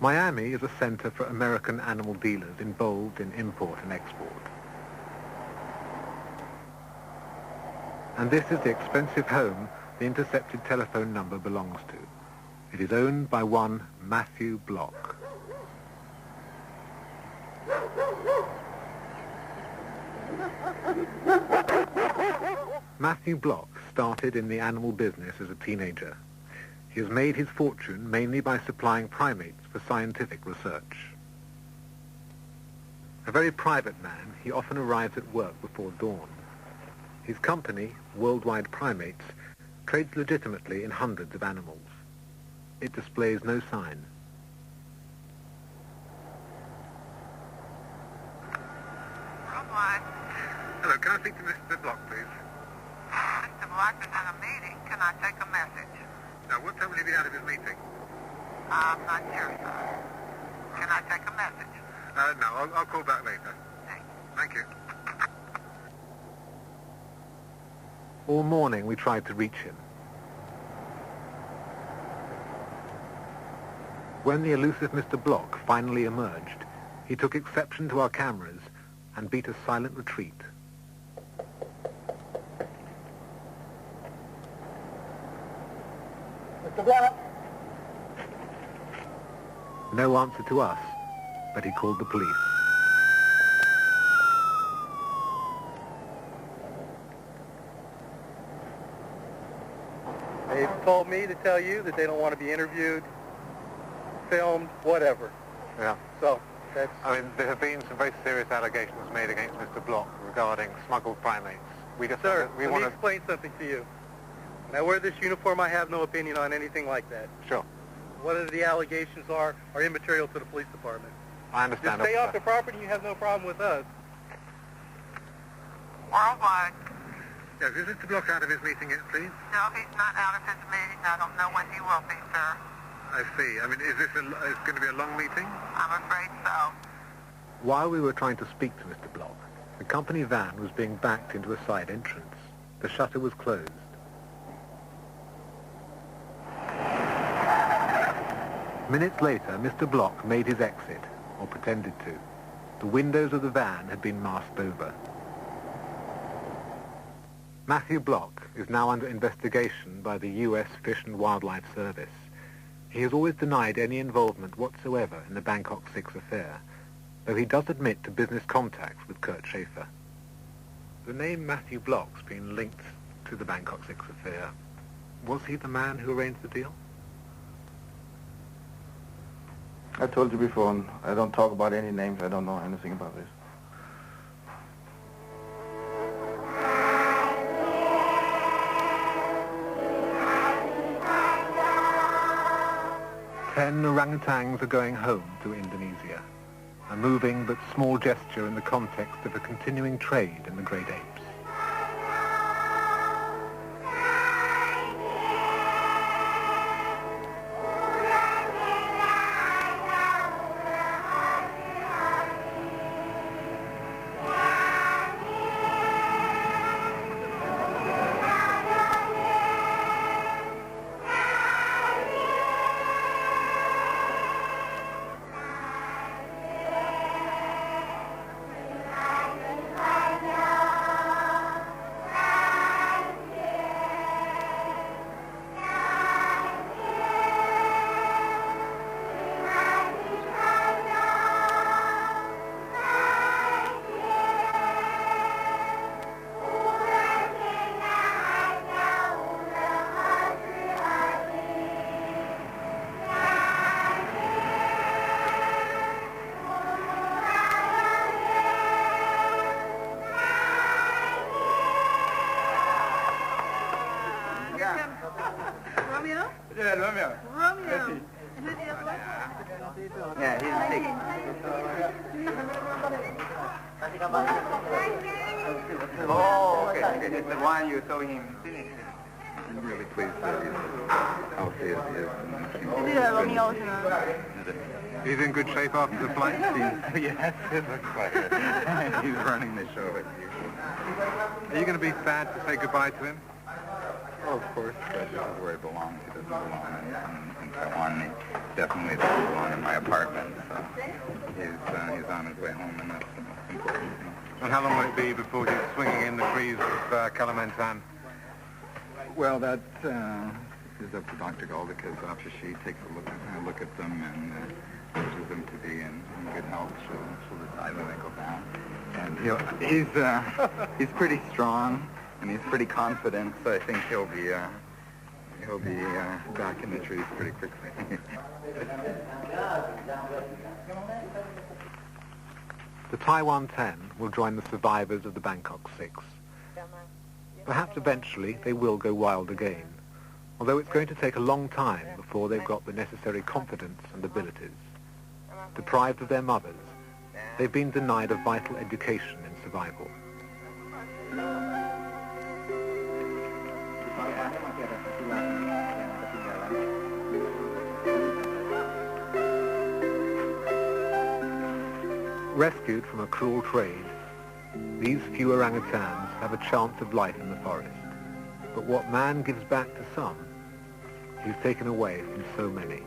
Miami is a center for American animal dealers involved in import and export. And this is the expensive home the intercepted telephone number belongs to. It is owned by one Matthew Block. Matthew Block started in the animal business as a teenager. He has made his fortune mainly by supplying primates for scientific research. A very private man, he often arrives at work before dawn. His company, Worldwide Primates, trades legitimately in hundreds of animals. It displays no sign. Worldwide. Hello, can I speak to Mr. Block, please? Mr. Block is in a meeting. Can I take a message? Now, what time will he be out of his meeting? I'm not sure, sir. Can I take a message? No, I'll call back later. Thank you. All morning we tried to reach him. When the elusive Mr. Block finally emerged, he took exception to our cameras and beat a silent retreat. Mr. Block? No answer to us, but he called the police. They've told me to tell you that they don't want to be interviewed, filmed, whatever. Yeah. So, that's... I mean, there have been some very serious allegations made against Mr. Block regarding smuggled primates. We just Sir, we let want me to... explain something to you. When I wear this uniform, I have no opinion on anything like that. Sure. Whether the allegations are immaterial to the police department. I understand. Just stay off the property, you have no problem with us. Worldwide. Yes, is Mr. Block out of his meeting yet, please? No, he's not out of his meeting. I don't know when he will be, sir. I see. I mean, is this going to be a long meeting? I'm afraid so. While we were trying to speak to Mr. Block, the company van was being backed into a side entrance. The shutter was closed. Minutes later, Mr. Block made his exit, or pretended to. The windows of the van had been masked over. Matthew Block is now under investigation by the U.S. Fish and Wildlife Service. He has always denied any involvement whatsoever in the Bangkok 6 affair, though he does admit to business contacts with Kurt Schaefer. The name Matthew Block's been linked to the Bangkok 6 affair. Was he the man who arranged the deal? I told you before, I don't talk about any names. I don't know anything about this. Ten orangutans are going home to Indonesia, a moving but small gesture in the context of a continuing trade in the great apes. Yeah, Romeo. Romeo. Yeah, he's sick. Oh, okay. It's the one you saw him finish. I'm really pleased that he's Is it Romeo? He's in good shape after the flight? Yes, it looks like it. He's running the show as usual. Are you going to be sad to say goodbye to him? Well, of course, this is where he belongs. He doesn't belong in Taiwan. He definitely doesn't belong in my apartment. So he's on his way home, and that's the most important thing. And how long will it be before he's swinging in the trees of Kalimantan? Well, that is up to Dr. Golda, because after she takes a look at them and wishes them to be in good health, she'll decide when they go down. And he's pretty strong, and he's pretty confident, so I think he'll be back in the trees pretty quickly. The Taiwan 10 will join the survivors of the Bangkok 6. Perhaps eventually they will go wild again, although it's going to take a long time before they've got the necessary confidence and abilities. Deprived of their mothers, they've been denied a vital education in survival. Rescued from a cruel trade, these few orangutans have a chance of life in the forest. But what man gives back to some, he's taken away from so many.